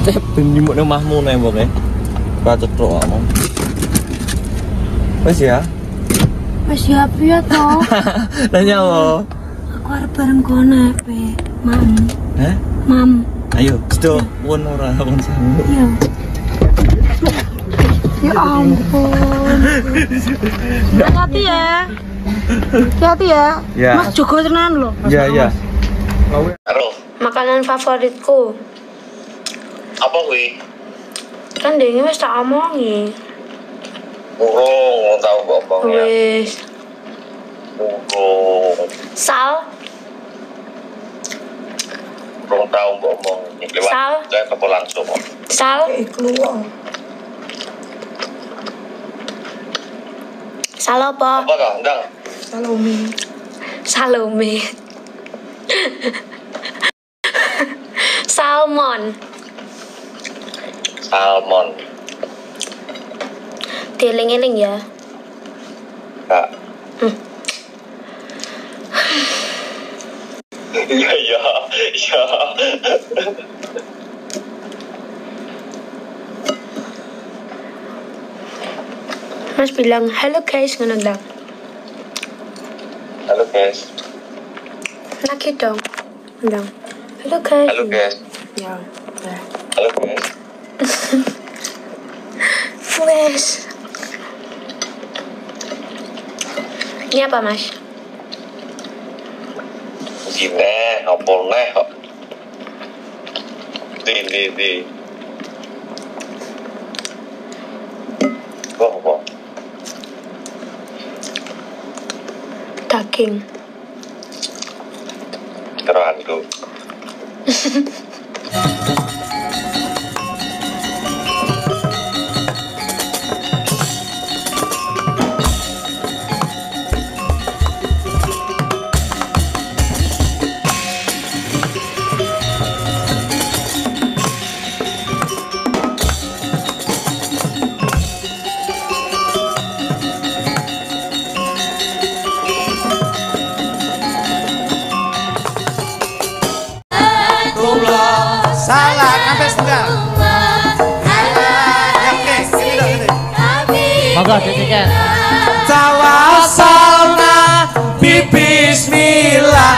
Cep nyimuk nang omahmu nembok e. Bacot tok omong. Wes ya. Wes ya piye to? Nanya lo. Aku arep bareng kono pe. Mam. Hah? Mam. Ayo, sedo pun ora kon sanggup. Iya. Ya ampun. Hati ya. Hati ya. Ya. Mas Joko tenan lho. Iya, iya. Halo, Makanan favoritku. apa kuwi? Kan dene wis tak omongi. Urung tahu kok omongnya. Wis. Urung Sal. tahu kok omong. Sal. Lewat apa langsung kok. Sal. Sal apa? Apa kah? Ndang. Salome. Salmon. Salmon. Dieling-eling ya. Kak. Iya, iya, iya. Mas bilang halo guys ngono ndang. Halo guys. Lagi dong. Ndang. Halo guys. Halo guys. Ya. Ya. Halo guys. Flash. Ini apa mas? Sine, apa neh kok. Di. Kok apa? Daging. Keranku. Salah sampai setengah. Oke, sini dong ini. Monggo ditiket. Tawassalna bismillah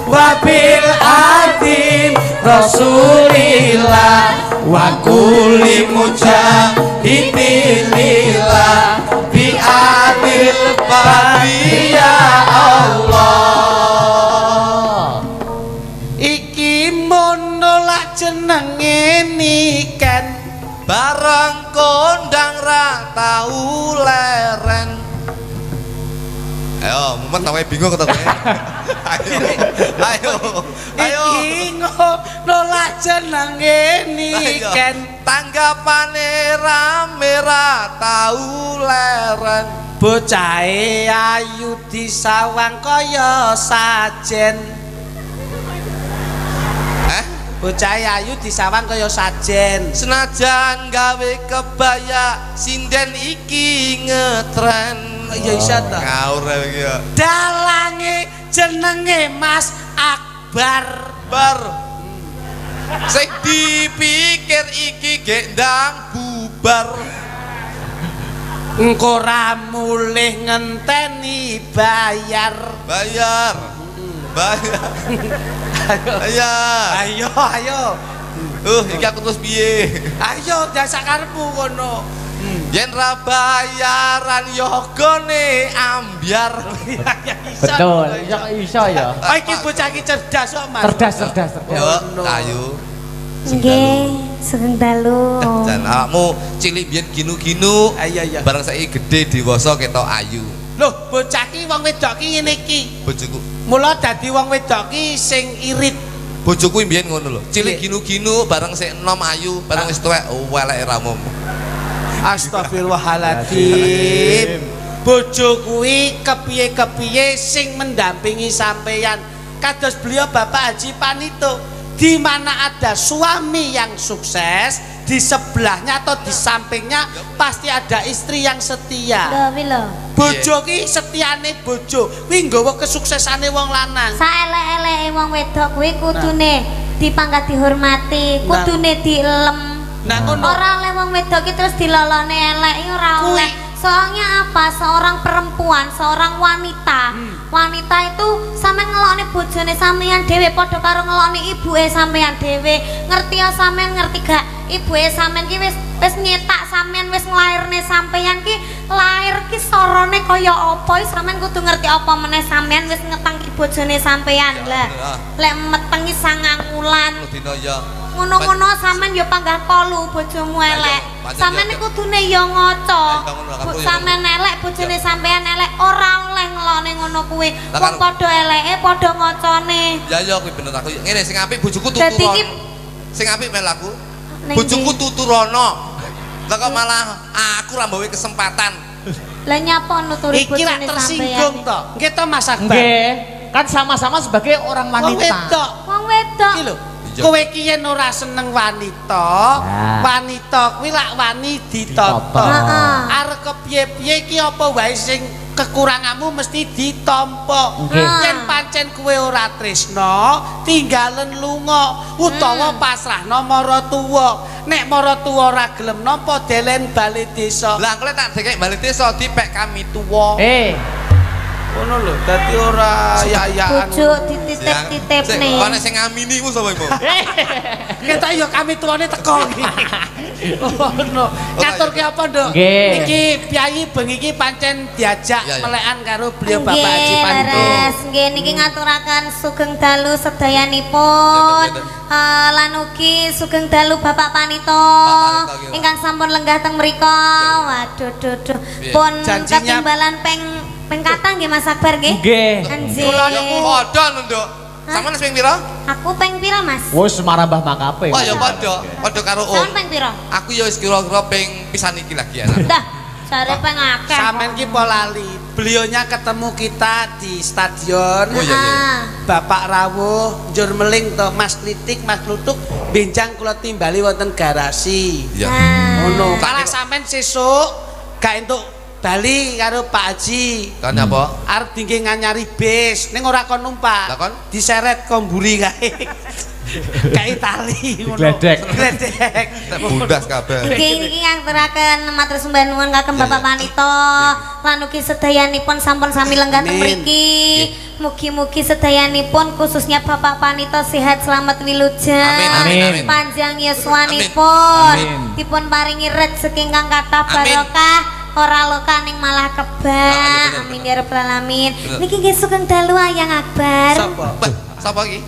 wa bil adim Rasulillah wa kulli mujahidin lillah bi adil babi ya Allah. Iki monolak jenenge niken bareng kondang ra tau leren. Ayo, mumet tawe bingung kata kowe. Ayo. Iki nolak jenenge niken tanggapane rame ra tau leren. Bocahe ayu disawang kaya sajen. Bocah ayu disawang kaya sajen. Senajan gawe kebaya sinden iki ngetren. Ya isa ta. Ngawur iki ya. Dalange jenenge Mas Akbar. Sing dipikir iki gek ndang bubar. Engko ra mulih ngenteni bayar. Ayo. Iki aku terus piye? Ayo jasa karepmu kono. Yen ra bayaran yogane ambyar. Betul, iso ya. Oh iki bocah iki cerdas kok, Mas. Cerdas. Yo, ayo. Nggih, sugeng dalu. Jan awakmu cilik biyen ginu-ginu. Iya. Bareng saiki gedhe dewasa ketok ayu. Loh, bocah iki wong wedok iki ngene iki. Bojoku. Mula dadi wong wedok iki sing irit. Bojoku mbiyen ngono lho. Cilik ginu-ginu bareng sik enom ayu, bareng wis tuwek weleke ramum. Astagfirullahaladzim. Bojo kuwi kepiye-kepiye sing mendampingi sampeyan. Kados beliau Bapak Haji Panito, di mana ada suami yang sukses, di sebelahnya atau di sampingnya pasti ada istri yang setia. Lho. Bojo ki setiane bojo kuwi nggawa kesuksesane wong lanang. Saelek-eleke wong wedok kuwi kudune dipangkat dihormati, kudune dielem. Nah ngono. Ora oleh wong wedok iki terus dilolone elek iki ora oleh. Soalnya apa? Seorang perempuan, seorang wanita. Wanita itu sampean ngeloni bojone sampean dhewe padha karo ngeloni ibuke sampean dhewe. Ngerti ya sampean ngerti gak? Ibuke sampean ki wis nyetak sampean wis nglairne sampean ki lair ki sorone kaya apa sampean kudu ngerti apa meneh sampean wis ngetang ki bojone sampean. Lah lek metengi 9 wulan. Dina ya. Ngono-ngono sampean ya panggah kolu bojomu elek. Sampean iku kudune ya ngaca. Sampean elek bojone sampean elek ora oleh ngelone ngono kuwi. Wong padha eleke padha ngacane. Ya kuwi bener aku. Ngene sing apik bojoku tuturono. Sing apik melaku. Bojoku tuturono. Lah kok malah aku ra mbawe kesempatan. Lah nyapa nuturi Iki ra bojone tersinggung sampean. to. Nggih to Mas Akbar. Nggih, kan sama-sama sebagai orang Wong wanita. wedok. Wong wedok. Iki lho. Kowe ki yen ora seneng wanita, Ya. wanita kuwi lak wani ditata. Heeh. Arep kepiye-piye ki apa wae sing kekuranganmu mesti ditampa. Nggih. Yen pancen kowe ora tresna, tinggalen lunga utawa pasrahno maratuwa. Nek maratuwa ora gelem nampa delen bali desa. Lah kowe tak dekek bali desa dipek kami tuwa. Ngono lho, dadi ora ya-yaan. Bojo dititip-titipne. Kok nek sing ngamini ku sapa iku? Ketok ya kami tuane teko iki. Ngono. Ngaturke apa, Nduk? Nggih. Iki piyayi bengi iki pancen diajak Ya, ya. melekan karo beliau Bapak Haji Nggih, Panto. leres. Nggih niki ngaturaken sugeng dalu sedayanipun. Lan ugi sugeng dalu Bapak Panito Panito, nggih. ingkang sampun lenggah teng mriko. Waduh duh. Pun Janjinya- ketimbalan peng kathah nggih Mas Akbar nggih. Nggih. Anjir. Padha lho, Nduk. Sampeyan wis ping pira? Aku peng pira, Mas? Wis marambah makape. Oh ya padha, padha karo Sampeyan peng pira? Aku ya wis kira-kira ping pisan iki lagi enak. Dah, jare peng akeh. Sampeyan ki polali. Beliaunya ketemu kita di stadion. Oh, iya, iya. Ah. Bapak rawuh njur meling to Mas Klitik, Mas Klutuk benjang kula timbali wonten garasi. Iya. Ngono. Tak Malah kira- sampean sesuk gak entuk bali karo Pak Haji. Kan apa? Arep dingge nganyari bis, ning ora kon numpak. Lah kon? Diseret komburi kae. Kae tali ngono. Gledek. Gledek. Nek bundas kabeh. Niki ngaturaken matur sembah nuwun kagem Iya, Bapak iya. Panito. Lan ugi sedayanipun sampun sami lenggah teng Amin. mriki. Mugi-mugi sedayanipun khususnya Bapak Panito sehat selamat wilujeng. Amin, amin, amin. Panjang yuswanipun. Amin. Dipun paringi rezeki ingkang kathah Amin. barokah. Ora loka ning malah Ah, iya, kebak. bener, Amin bener. ya rabbal alamin. Bener. Niki nggih sugeng dalu Ayang Akbar. Sapa? Bah, sapa iki?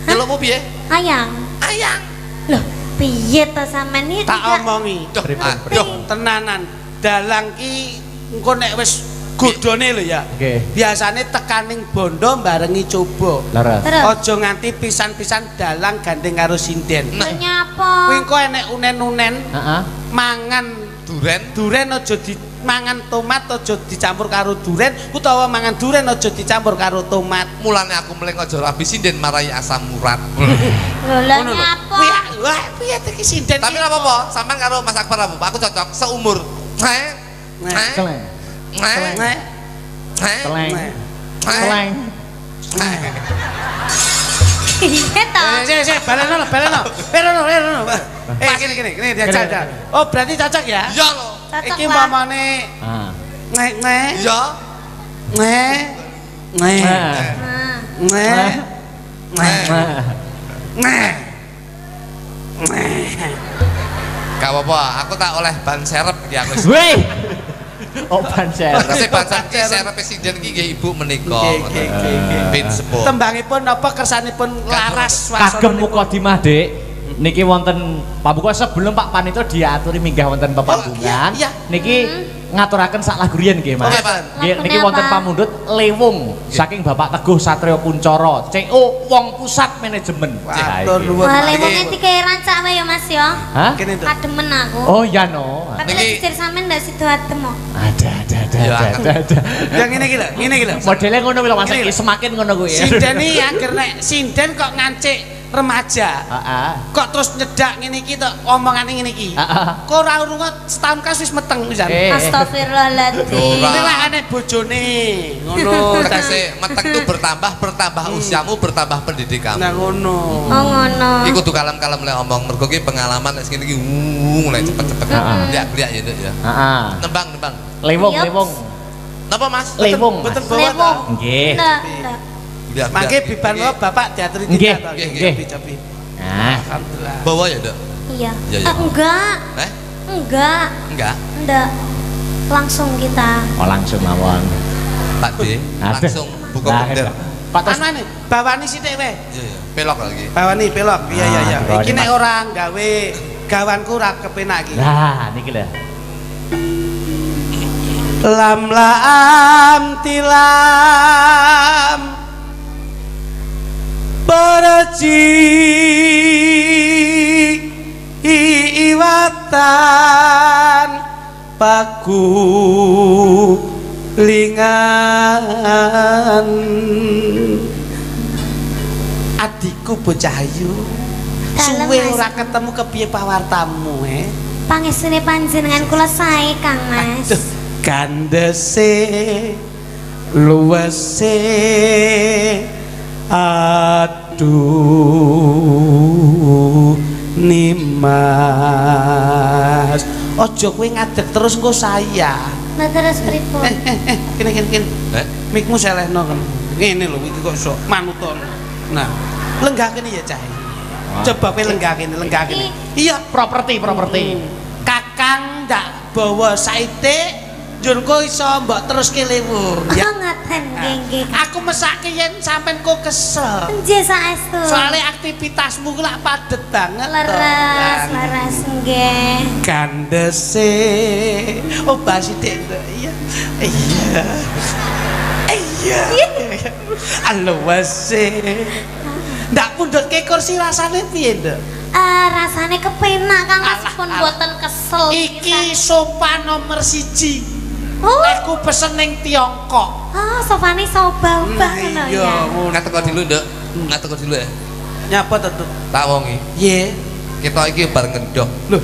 Celukmu piye? Ayang. Ayang. Loh, piye to sampean iki? Tak omongi. Duh, Pripun? aduh. Tenanan. Dalang ki engko nek wis godhone lho ya. Nggih. Biasane tekaning bondo barengi coba. Leres. Terus Aja nganti pisan-pisan dalang gandeng karo sinden. nyapa? Kuwi engko enek unen-unen Heeh. mangan duren aja mangan tomat aja dicampur karo duren utawa mangan duren aja dicampur karo tomat. Mulane aku meling aja rabi sinden marai asam urat. Lho lah Ngono lho. nyapa? Kuwi wah piye iki sinden Tapi ora apa-apa, sampean karo Mas Akbar apa? Aku cocok seumur. Keleng. Nek Keleng. Keleng. Iya to. baleno. Kene diajak. Oh, berarti cocok ya? Iya lho. Cocok Iki lah. mamane Ah. nek Iya. Nah, Gak apa-apa, aku tak oleh ban serep iki aku. Weh. Opan share. Kasih ban serep serep presiden iki nggih Ibu menika. Ben sepuh. tembangipun apa kersanipun laras Kagem mukadimah, Dik. Niki wonten pambuka sebelum Pak Panito diaturi minggah wonten pepanggungan. iya. Niki ngaturaken sak lagu riyen nggih, Mas. Oke, Pak. Nggih, niki Lagune wonten apa? pamundhut Lewung saking Bapak Teguh Satrio Kuncoro, CO Wong Pusat Manajemen. Matur nuwun. wah Iki- lewonge dikae rancak wae ya Mas ya. Hah? Kene to. Kademen aku. Oh iya no. Tapi Niki- lek jujur sampean ndak sido adem kok. Ada. Ya, Ada. Ya ngene iki lho. Modelnya ngono lho Mas, Ngene iki lho. semakin ngono kuwi. Sinden iki anger nek sinden kok ngancik remaja. Kok terus nyedak ngene iki tok omongane ngene iki. Kok ora urung setahun kas wis meteng pisan. Astagfirullahaladzim. Nelakane bojone. Ngono. Tegese meteng itu bertambah usiamu, bertambah pendidikanmu. Nah ngono. Oh ngono. Iku kudu kalem-kalem lek omong mergo ki pengalaman nek ngene iki lek cepet-cepet. Bliak-bliak ya nduk ya. Heeh. Nembang. Lewung. Napa Mas? Lewung. Mboten bawa. Nggih. Ndak. Mangke biban kula Bapak diaturi Nggih, tidak. nggih. Cobi. Nah, Alhamdulillah. Bawa ya, Nduk? Iya. Iya, iya. Enggak. Enggak. Enggak. Langsung kita. oh langsung mawon. Pak D, langsung buka bender. Pak tos. Anane, bawani sithik wae. Iya. Pelok lagi. Bawani pelok. Iya. bawani, Iki nek Mas. ora gawe gawanku ora kepenak iki. Lah, niki lho. Lam tilam berji iwatan paku lingan adikku bocah ayu suwe ora ketemu kepiye pawartamu Pangesune panjenengan kula sae Kang Mas. Kandese luwese aduh nimas ojo kowe ngadeg terus engko saya Nah terus pripun? kene mikmu selehno kan ngene lho iki kok sok manuton nah lenggah kene ya cah coba kowe lenggah kene iya Properti. kakang ndak bawa saite njurku iso mbok terus kelewung ya. Ngaten nggih. Aku mesake yen sampean kok kesel. Nggih saestu. Soale aktivitasmu ku lak padet banget. Leres nggih. Kandese. Oh basi Dek. Iya. Alwase. Ndak pundhutke kursi rasane piye, Nduk? Rasane kepenak Kang Mas pun boten kesel. Iki sofa nomor 1. Aku pesen ning Tiongkok. Sofane soba-ubah ngono ya. Ngat teko dulu, Nduk. Ngat teko dulu ya. Nyapa to, Nduk? Tak wongi. Ye. Kita iki bar ngendok. Loh.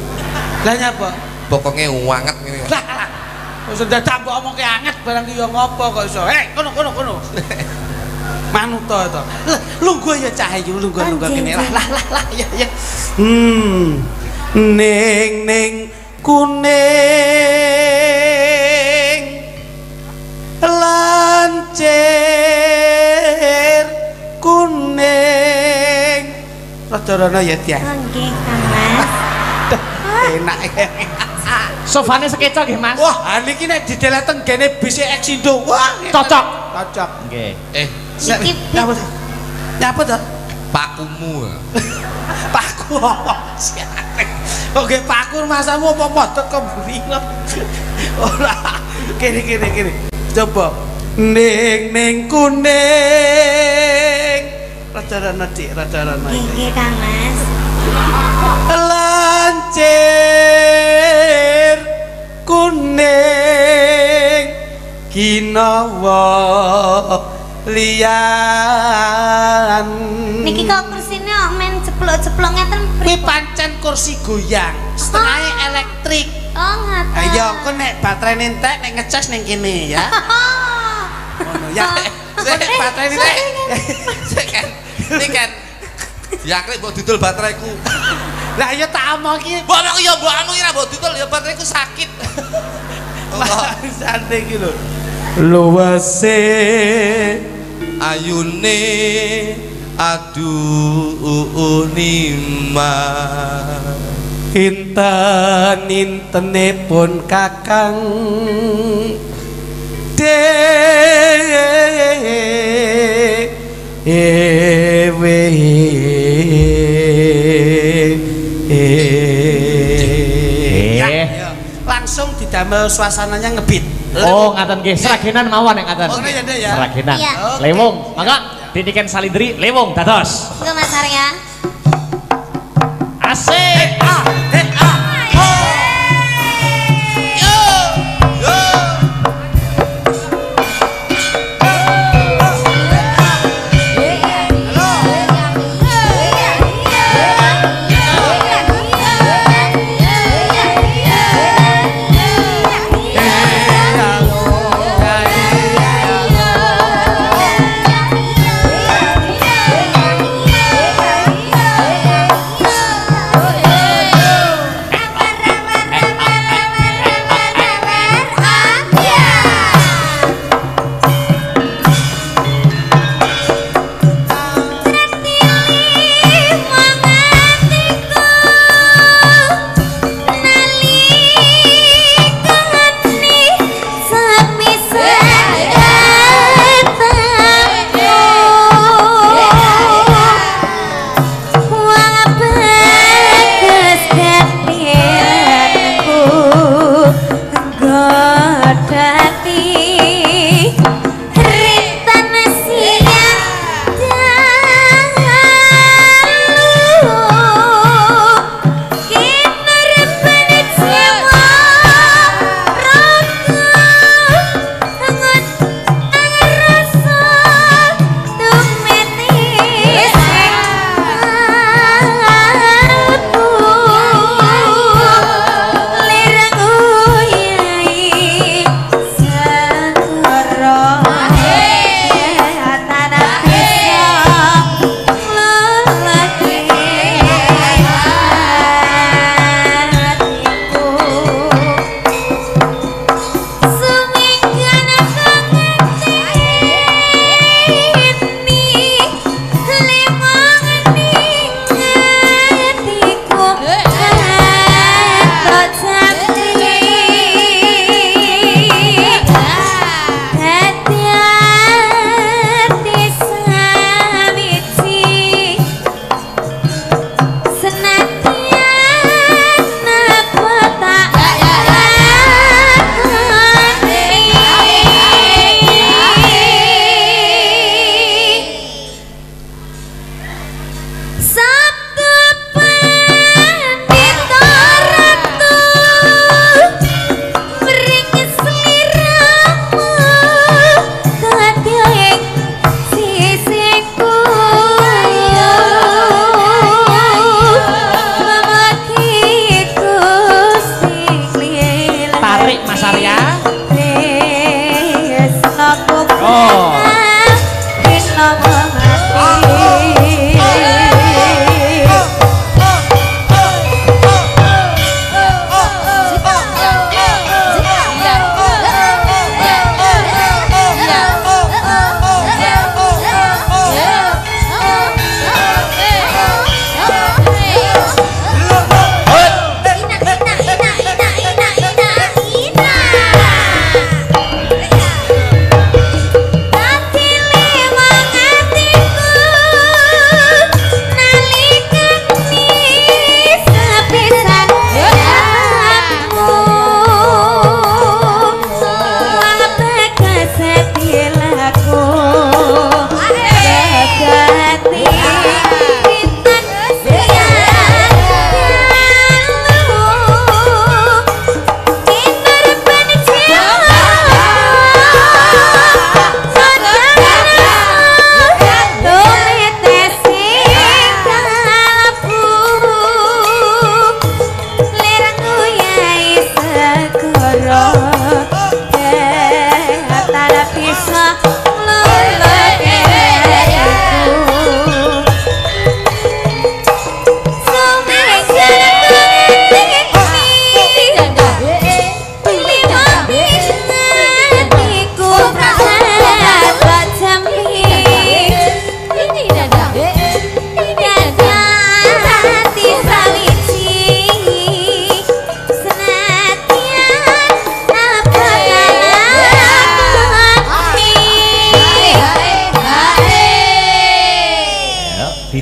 Lah nyapa? Pokoke wanget ngene. Lah. Wis dadak mbok omongke anget barang ki ya ngopo kok iso. Kono. Manuto to. Lungguh ya cah ayu, lungguh kene. Lah ya. Ning kuning lancir kuning rada-rada ya dia nggih Kang Mas enak Sofane sekeca nggih Mas. Wah niki nek dideleten gene bis Exindo wah Cocok. Nggih iki nyapa to Pakumu. paku oke paku masamu apa modot kembringot ora kene coba ning kuning rada-rada dik rada-rada nggih Kang Mas lancir kuning kinawa liyan niki kok kursine men jeblok-jeblok ngeten kuwi pancen kursi goyang setengahnya elektrik oh ngaten ayo engko nek baterainya entek nek ngecas ning kene ya ngono ya baterainya entek Ini kan diakrek mbok dudul bateraiku. lah ya tak omong iki Mbok anu ya mbok anu ora mbok dudul ya bateraiku sakit. Allah sate iki lho luwese ayune aduh nima inten-intenipun kakang dewe langsung didamel suasananya ngebit. Oh ngaten nggih seragenan mawon nek ngaten. Oh ya ya. Seragenan. Iya. Lewung, mangga didiken salindri lewung dados. Nggih Mas Arya Asik.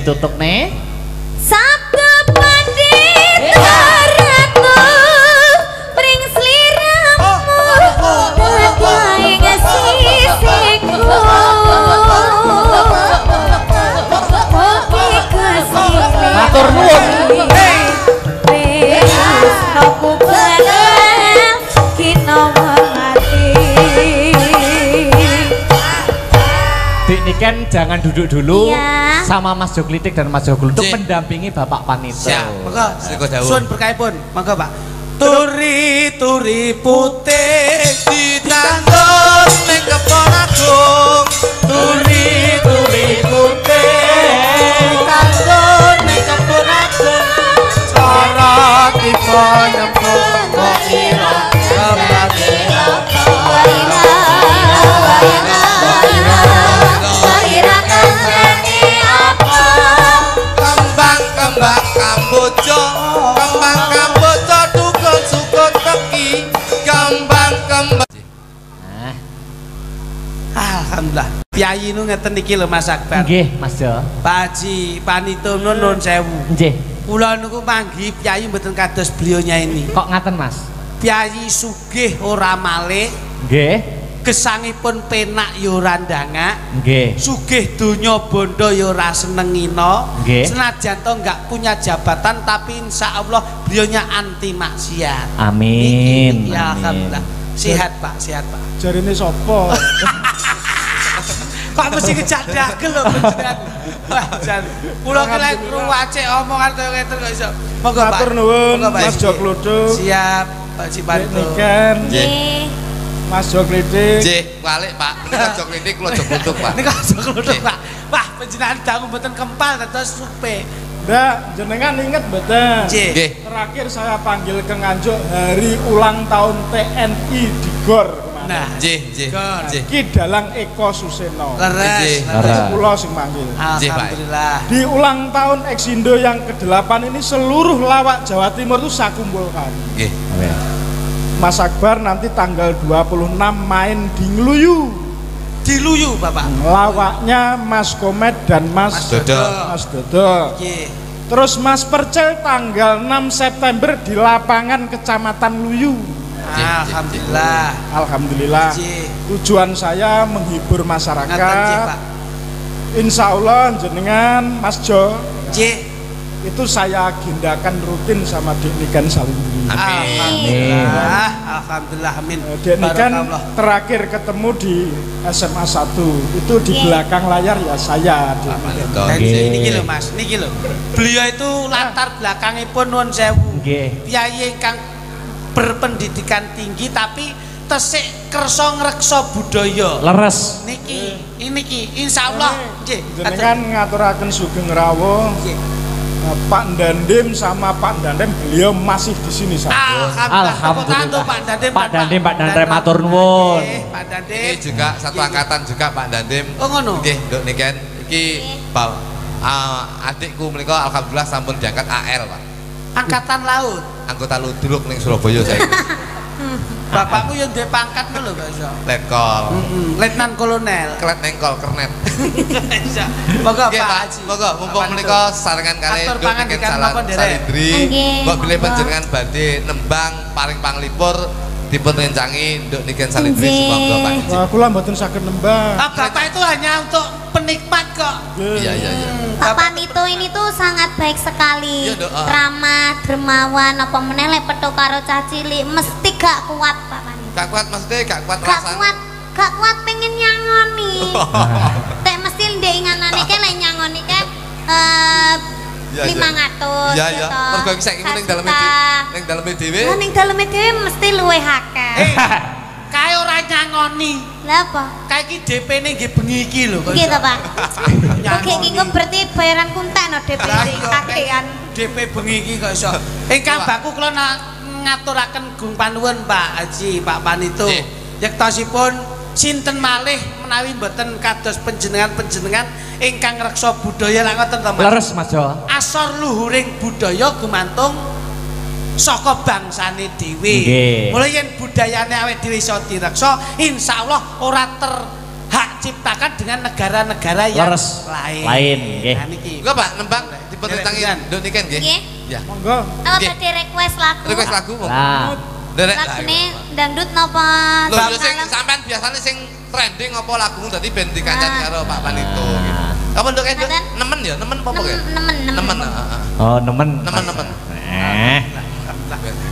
ditutup nih. Sabtu pandit ratu pring sliramu dadi ngesisiku. Matur nuwun. Aku bakal kinawa mati. Dik Niken jangan duduk dulu. Iya. Sama Mas Joklitik dan Mas Jogul untuk mendampingi Bapak Panito. Siap, monggo. Sun berkaipun, monggo Pak. Turi turi putih ditandur ning kebon agung. Turi turi putih ditandur ning kebon agung. Cara tiba nyemplung kok ira kembali. Kembang kamboja, kembang kamboja tukul sukun teki, kembang. Alhamdulillah, piyayi Piyayi nu ngeten iki lho Mas Akbar. Nggih, Mas Jo. Pak Haji Panito nuwun sewu. Nggih. Kula niku manggi Piyayi mboten kados beliaunya ini. Kok ngaten, Mas? Piyayi sugih ora malih. Nggih. Gesangipun penak ya ora ndangak. Nggih. Sugih donya bondo ya ora senengina. Nggih. Senajan to enggak punya jabatan tapi insyaallah beliaunya anti maksiat. Amin. Ya alhamdulillah. Sehat Pak, sehat Pak. Jarine sapa? Pak mesti kejadagel lho panjenengan. Wah, jan. Kula ki lek ruwace omongan kaya ngeten kok iso. Monggo Pak. Matur nuwun Monggo, Pak. Mas Jo Kluduk. Siap, Pak Cipanto. Niken. Nggih. Mas Jo Klitik. Nggih, balik Pak. Nika jok klitik kula jok kluthuk Pak. Nika aja kluduk Pak. Wah, panjenengan dangu mboten kempal dados supe. Ndak, jenengan inget mboten? Nggih. Nggih. Terakhir saya panggil ke Nganjuk hari ulang tahun TNI di GOR kemarin. Nah, Nggih, nggih. Gor. Nggih. Ki Dalang Eko Suseno. Leres. Nggih. leres. Kula sing manggil. Alhamdulillah. Di ulang tahun Eksindo yang ke-8 ini seluruh lawak Jawa Timur itu saya kumpulkan. Nggih. Mas Akbar nanti tanggal 26 main di Ngluyu. Diluyu Bapak. Lawaknya Mas Komet dan Mas Dodo. Mas Dodo. Nggih. Terus Mas Percel tanggal 6 September di lapangan Kecamatan Luyu. Alhamdulillah. Alhamdulillah. Nggih. Tujuan saya menghibur Ngaten nggih, masyarakat. Pak. Insya Allah jenengan Mas Jo Nggih. itu saya agendakan rutin sama Dek Niken Salindri. Alhamdulillah. Alhamdulillah amin. Dek Niken Barakallah. terakhir ketemu di SMA 1 itu di belakang layar ya saya Dek Niken. Dan Nggih. niki lho Mas, niki lho. Beliau itu latar belakangipun nuwun sewu. Nggih. Piyayi ingkang berpendidikan tinggi tapi tesik kersa ngreksa budaya. Leres. Niki, niki insyaallah nggih. Jenengan ngaturaken sugeng rawuh. Nggih. Pak Dandim sama Pak Dandem beliau masih di sini saya. Alhamdulillah. Pak Dandim. Pak Dandim, Pak Dandem matur nuwun. Pak Dandim. Ini juga satu angkatan juga Pak Dandim. Oh ngono. Nggih, Nduk Niken. Iki adikku menika alhamdulillah sampun diangkat AL, Pak. Angkatan laut. Anggota ludruk ning Surabaya saya. Bapakku yang duwe pangkat lho Pak Iso. Letkol. Letnan Kolonel. Klet nengkol kernet. Monggo Nggih, Pak Pak. Haji. Monggo mumpung menika sarengan kali Atur Nduk pangan Niken dikan napa, Derek? Salindri. Nggih. Mbok bilih panjenengan badhe nembang paring panglipur dipun rencangi Nduk Niken Salindri Nggih. monggo Pak Haji. Wah, kula mboten saged nembang. Bapak itu hanya untuk penikmat kok. Iya, iya, iya. Pak Panito ini tuh sangat baik sekali, Iya, Dok. ramah, dermawan, apa meneh lek petuk karo cah cilik mesti gak kuat Pak Panito. Gak kuat maksudnya gak kuat Gak rasane. gak kuat pengen nyangoni. Tek mesti ndek inganane ke lek nyangoni ke Iya, iya. 500. Iya, iya. Mergo iki saiki ning daleme ning daleme dhewe. Lah ning daleme dhewe mesti luwih akeh. Kae ora nyangoni. Lah apa? Kae iki DP-ne nggih bengi iki lho. Pak Nggih Iso. to, Pak. Oke, iki kok berarti bayaran kuntek no DP Lah iya, kakean. DP bengi iki kok iso. Ingkang baku kula ngaturaken gung panuwun Pak Haji, Pak Panito. Nggih. Yektosipun sinten malih menawi mboten kados panjenengan-panjenengan ingkang reksa budaya lak ngoten to Mas. Leres, Mas Jo. Asor luhuring budaya gumantung saka bangsane dhewe. Nggih. Mulai yen budayane awake dhewe iso direksa, insyaallah ora terhak ciptakan dengan negara-negara yang Leres. lain. Lain, nggih. Nah niki. Enggak Pak, nembang dipun rencangi Derek, Nduk Niken nggih. Nggih. Ya. Monggo. Apa Nggih. badhe request lagu? Request lagu monggo. Nah, Derek. Lagune dangdut napa? Lho yo sing Malam? sampean biasane sing trending apa lagumu dadi ben dikancani karo Pak Panito gitu. Apa Nduk Niken? Ngaten? Nemen ya, nemen apa ya? Nemen. Nemen. heeh. oh nemen. Nemen.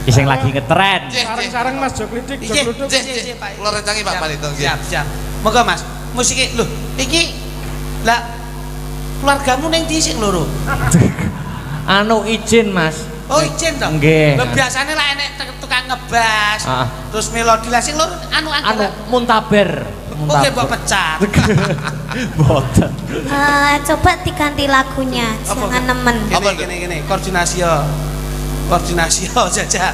Iseng lagi ngetren. Sareng-sareng Mas Jo Klitik, Jo Nggih. Kluduk. Nggih, Pak. kula rencangi Pak Siap, Panito nggih. Siap, siap. Moga Mas, musik lho, iki lah keluargamu ning ndi sing loro? Anu izin, Mas. Oh, izin to? Nggih. Lho biasane lah enek tukang ngebas. Ah. Terus melodi lah sing loro anu Anu muntaber. Oke, mbok pecat. Boten. Coba diganti lagunya, Apa, jangan Kak? nemen. Apa, Gini, koordinasi yo. Koordinasi yo jajal.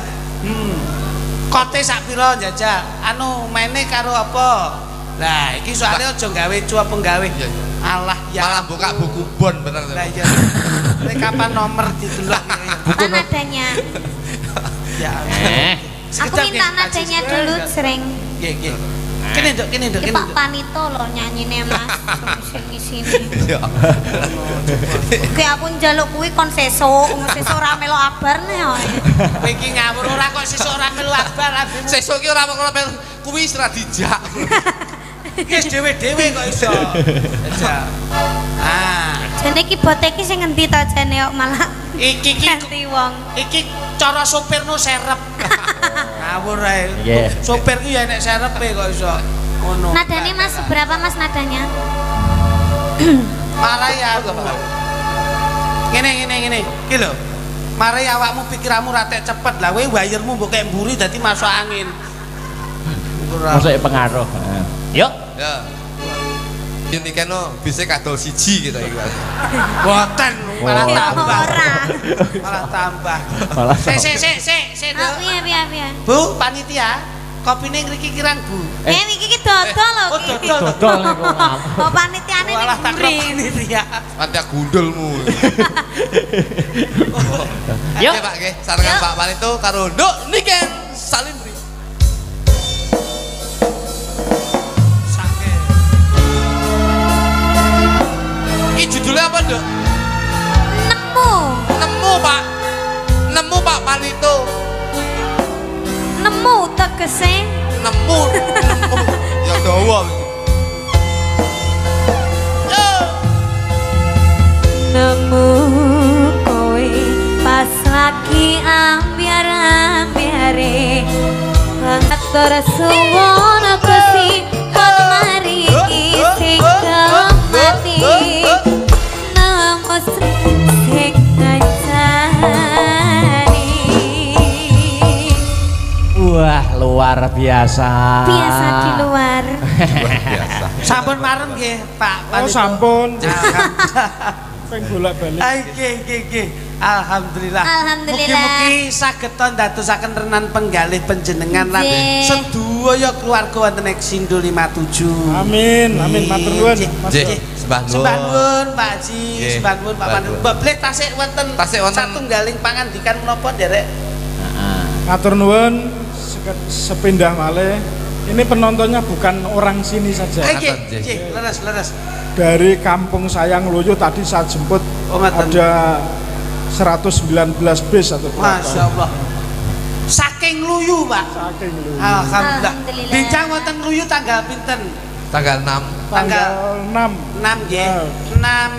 Kote sak pira jajal? Anu maine karo apa? Lah, iki soalnya aja gawe cuap penggawe. Iya, iya. Allah ya. Malah buka buku bon bener. Lah iya. Ini kapan nomor didelok ya? Apa nadanya? Ya. Eh. Aku minta nadanya dulu, sering. Nggih, nggih. Kene nduk, kene nduk, Iki kene Pak nduk. Panito lho nyanyine Mas. Sini. Ya. Oke aku njaluk kuwi kon sesuk ora melu abar ne. Kowe iki ngawur ora kok sesuk ora melu abar abimu. Sesuk ki ora kok kuwi wis ra dijak. Wis dhewe-dhewe kok iso. Aja. Jane iki bote iki sing ngendi to jane kok malah Iki ganti wong. Iki cara sopirno serep. Ngawur ae. Nggih. Sopir ki ya nek serepe kok iso. Ngono. Nadane Mas seberapa Mas nadanya? Marai aku. Ngene. Ki lho. Marai awakmu pikiranmu ratek cepet lah kowe wayermu mbok kek mburi dadi masuk angin. Masuk pengaruh. Yuk. Ya. Ini kan bisa kadol siji gitu iki. Boten malah Oh. tambah. Ora. Malah tambah. Malah Sik. Piye. Bu, panitia, kopine ngriki kirang, Bu. Iki dodol lho. Oh, iki. dodol. Dodol niku. Oh panitiane Malah tak mburi. panitia. Pantia gundulmu. Yuk. Oke Pak nggih, sarengan Pak Panito karo Nduk Niken Salindri. Sakit. Iki judulnya apa, Nduk? Nemu Pak Panito. Nemu tegese Nemu. Ya dawa iki. nemu kowe pas lagi ambiar-ambiare banget tersuwun Gusti kon mari sing mati nemu sing ngancani Wah, luar biasa. biasa di luar Biasa. Sampun marem nggih, Pak Oh Panito. sampun. Alhamdulillah. Pengen bolak-balik. Nggih. Alhamdulillah. Alhamdulillah. Mugi-mugi saged ndadosaken renan penggalih panjenengan lan Nggih. sedaya keluarga wonten Eksindo 57. Amin, matur nuwun. Mas. Nggih, sembah nuwun. Sembah nuwun Pak Haji, Nggih, sembah nuwun Pak Pandu. Mbak Bleh tasik wonten satunggaling pangandikan menapa nderek? Matur nuwun sepindah malih. Ini penontonnya bukan orang sini saja. Nggih, leres. Dari kampung saya Ngluyu tadi saya jemput Oh, ngoten. ada 119 bis atau berapa. Masya Allah. Saking Luyu, Pak. Saking Ngluyu. Alhamdulillah. Alhamdulillah. Bincang wonten Luyu tanggal pinten? Tanggal 6 Tanggal 6. 6 nggih. Ya. 6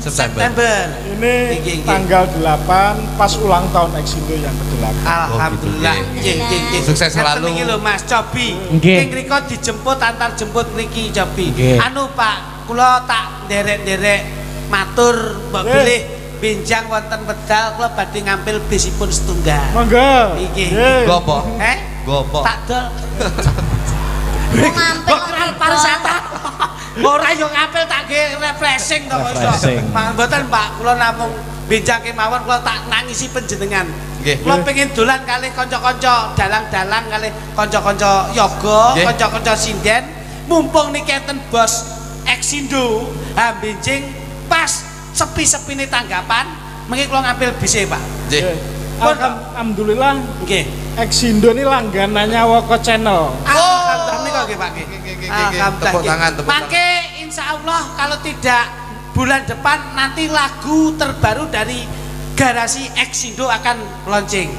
September. Ini Nggih. tanggal 8 pas ulang tahun Eksindo yang ke-8. Alhamdulillah. Oh, gitu, Nggih. Sukses selalu. Niki lho Mas Cobi. Nggih. King riko dijemput antar jemput mriki Cobi. Nggih. Anu Pak, kula tak nderek-nderek matur Mbak Nggih. Bilih benjang wonten pedal kula badhe ngambil bisipun setunggal. Monggo. Nggih. Nggih. Gopo. Gopo. Tak dol. mau ngampil Kok kenal pariwisata? Ora yo ngapel tak ge refreshing to kok iso. Refreshing. Mboten Pak, kula namung benjang kemawon kula tak nangisi panjenengan. Nggih. Kula pengin dolan kalih kanca-kanca dalang-dalang kalih kanca-kanca yoga, Nggih. kanca-kanca sinden. Mumpung niki enten bos Eksindo, ha benjing pas sepi-sepine tanggapan, mengki kula ngambil bise, Pak. Nggih. Alhamdulillah Nggih. Eksindo ini langganannya Woko Channel. Alhamdulillah niku nggih Pak. Tepuk tangan, tepuk tangan. Mangke insyaallah kalau tidak bulan depan nanti lagu terbaru dari Garasi Eksindo akan launching.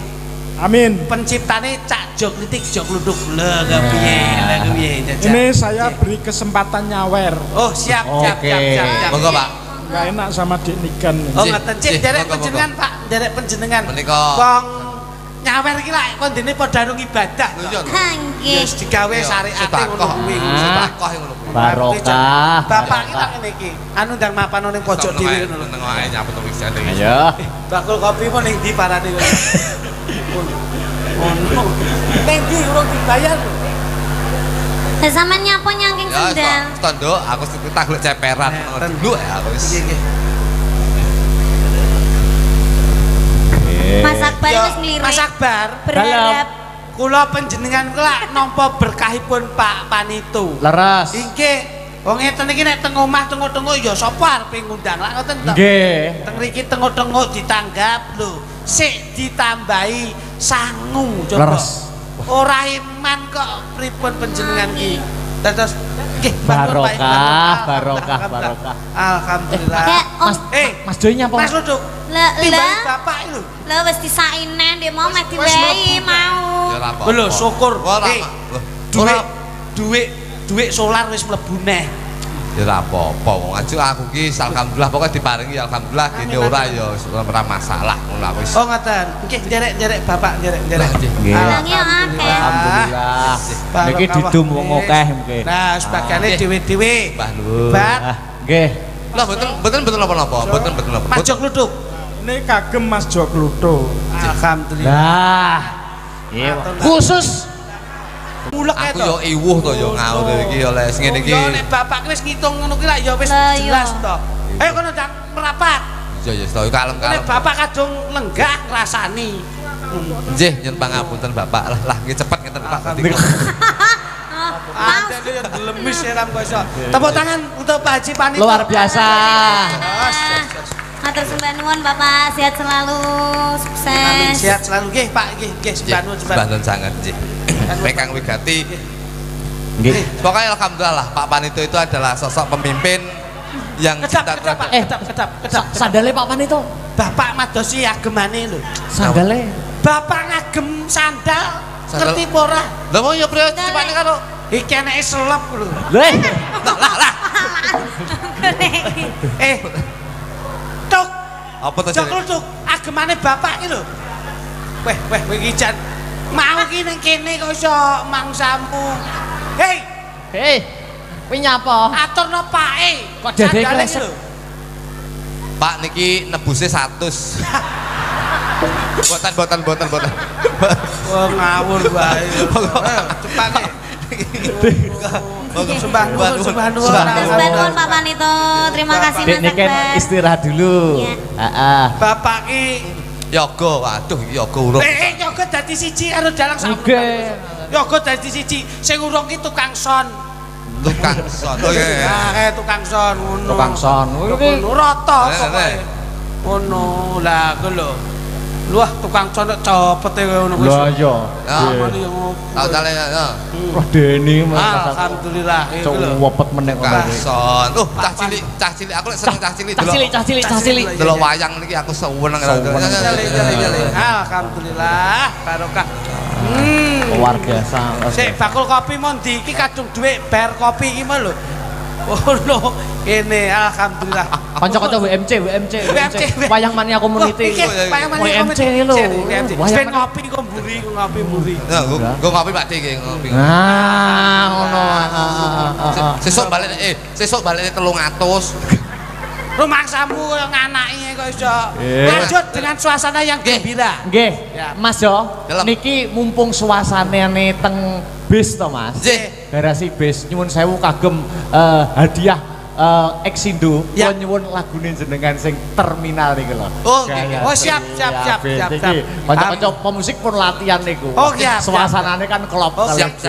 Amin. Penciptane Cak Jok Litik Jok Luduk. Lah piye. Ini saya beri kesempatan nyawer. Oh, siap. Oke. Monggo Pak. Nggak enak sama Dik Niken. Oh, Nggih, ngoten cik nggih, derek monggo, panjenengan Pak, derek panjenengan. Menika. Wong nyawer iki lak kon dene padha nang ibadah. Lho iya. Nggih. Yes digawe syariate ngono kuwi. Sedekah ngono kuwi. Barokah. Bapak iki tak ngene iki. Anu ndang mapan ning pojok dhewe ngono lho. Nang wae nyapet wis jane. Ayo. Bakul kopi pun ning ndi parane lho. Ono. Ning ndi urung dibayar lho. Lah sampean nyapa nyangking Ya, sendal? tondo aku tak golek ceperan dulu ya aku wis. Nggih. Mas Akbar Ya, wis nglirik. Mas Akbar, berharap kula panjenengan kelak nampa berkahipun Pak Panito. Leres. Nggih, wong ngeten iki nek teng omah tengok-tengok ya sapa arepe ngundang lak ngoten to. Nggih. Teng mriki tengok-tengok ditanggap lho. Sik ditambahi sangu coba. Leres. Ora iman kok pripun panjenengan iki. Terus nggih barokah. Alhamdulillah. Mas Doi nyapa? Mas Luduk. Timbali bapak lho. Lah wis disaine ndek mau mek diwehi mau. Ya ora apa. Lho syukur. Duit solar wis mlebu neh. Ya ora apa-apa wong aku ki alhamdulillah pokoke diparingi ya alhamdulillah gene ora ya ora masalah ngono wis. Oh ngoten. Nggih nderek bapak nderek. Nggih. Alhamdulillah. Niki didum wong akeh mungkin. Nah, sebagane dhewe-dhewe. Mbah Nur. Nggih. Lah mboten napa-napa, mboten napa. Mas Jok Luduk. Ini kagem Mas Jok Ludo. Alhamdulillah. Nah. Iya. Khusus mulek aku yo iwuh to yo ngawur iki oleh sing ngene iki. Yo nek bapak wis ngitung ngono ki lak yo wis jelas to. Ayo kono ndang merapat. Iya to kalem-kalem. Nek bapak kadung lenggah ngrasani. Nggih nyun pangapunten bapak lah nggih cepet ngeten Pak. Ada yang gelemis ya ram kok iso. Tepuk tangan untuk Pak Haji Panito. Luar biasa. Matur sembah nuwun Bapak, sehat selalu, sukses. Sehat selalu nggih Pak, nggih sembah nuwun sangat nggih. Mekang Wigati. Nggih. Pokoknya alhamdulillah lah Pak Panito itu adalah sosok pemimpin yang kedap. Sandale Pak Panito. Bapak madosi agemane lho. Sandale. Bapak ngagem sandal. Ngerti apa ora? Lah mau ya priyo cipane karo iki eneke selep lho. Lah. Tok. Apa to jare? Tok agemane bapak iki lho. Weh iki jan mau ki ning kene kok iso mangsamu. Hei, kowe nyapa? Aturno pake. Kok dede kresek? Pak niki nebuse 100. Boten. Wah ngawur wae. Cepane. Sembah nuwun Pak Panito. Terima kasih Mas Niki istirahat dulu. Heeh. Bapak ki yoga, waduh iki yoga urung. Yoga dadi siji karo dalang sampun. Yoga dadi siji, sing urung ki tukang son. Tukang son. Oh iya. Tukang son ngono. Tukang son. Ngono rata pokoke. Ngono lah ku lho. Luah tukang son cepete ngono wis. Lah iya. Tak dale ya. Wah Deni Mas. Alhamdulillah iku lho. Wepet meneh kok. Son. Cah cilik aku lek seneng cah cilik delok. Cah cilik. Delok wayang niki aku seneng. Alhamdulillah barokah. Luar biasa. Sik bakul kopi mon di iki kadung dhuwit bar kopi iki mah lho. Oh no, ini alhamdulillah. Kanca-kanca WMC. Wayang Mania Community. WMC lho. Wayang ngopi kok mburi. Nah, nggo ngopi Pak Dik nggih ngopi. Nah, ngono. Sesuk balik 300. Rumangsamu yang nganaki kok iso. Lanjut dengan suasana yang gembira. Nggih. Mas yo, niki mumpung suasanane teng bis to Mas. Nggih. Garasi bis nyuwun sewu kagem hadiah Exindo kula nyuwun lagune jenengan sing terminal niku lho. Oh nggih. Oh siap. Kanca-kanca pemusik pun latihan niku. Oh siap. Suasanane kan klop. Siap.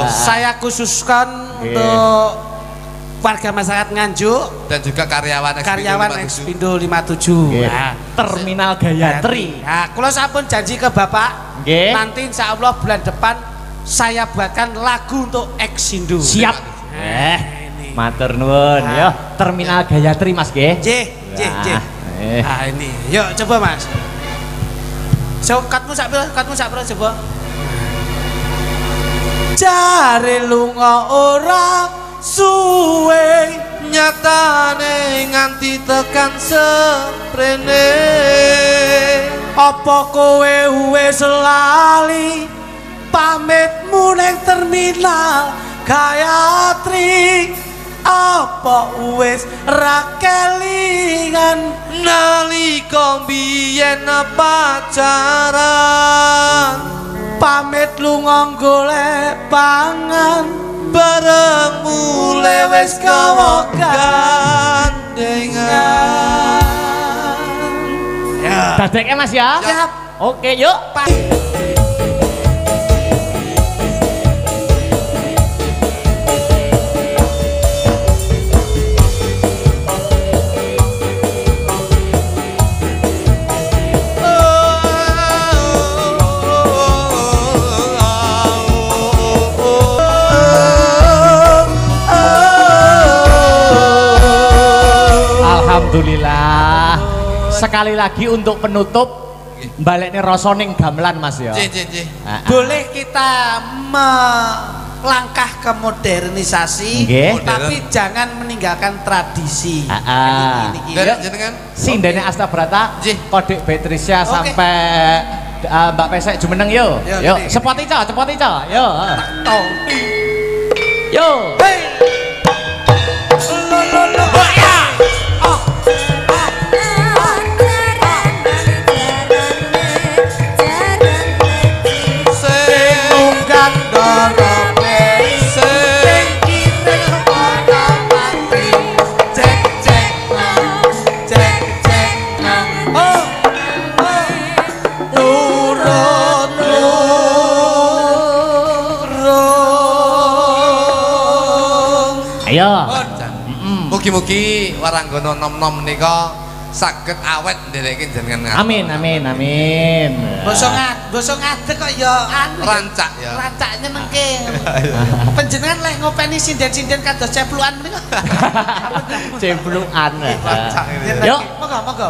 Saya khususkan untuk warga masyarakat Nganjuk dan juga karyawan Exindo 57. Nah, Terminal Gayatri. Nah, kula sampun janji ke Bapak, nanti insyaallah bulan depan saya buatkan lagu untuk Exindo. Siap. Matur nuwun ya. Terminal Gayatri Mas nggih. Nggih. Nah, ini. Yuk coba Mas. Katmu sak pira coba. Jare lunga ora suwe nyatane nganti tekan seprene apa kowe wis lali pamitmu ning terminal Gayatri apa wis ra kelingan nalika biyen pacaran pamit lunga golek pangan bareng mulai wis kawo gandengan. Dadeknya Mas ya? Siap. Oke yuk. sekali lagi untuk penutup balekne rasa ning gamelan Mas ya. Nggih. Boleh kita melangkah ke modernisasi, tapi jangan meninggalkan tradisi. Dari jenengan Sindene Astabrata, Kodik Beatricia sampai Mbak Pesek Jumeneng yo. Yo, cepot ica. Yo. Yo. Hey. Ayo. Mugi-mugi waranggono nom-nom menika saged awet ndereke jenengan. Amin. Basa ngadeg kok ya rancak ya. Rancaknya mengke. Panjenengan leh ngopeni sinden-sinden kados ceplukan menika. Ceplukan. Rancak. Yuk, monggo.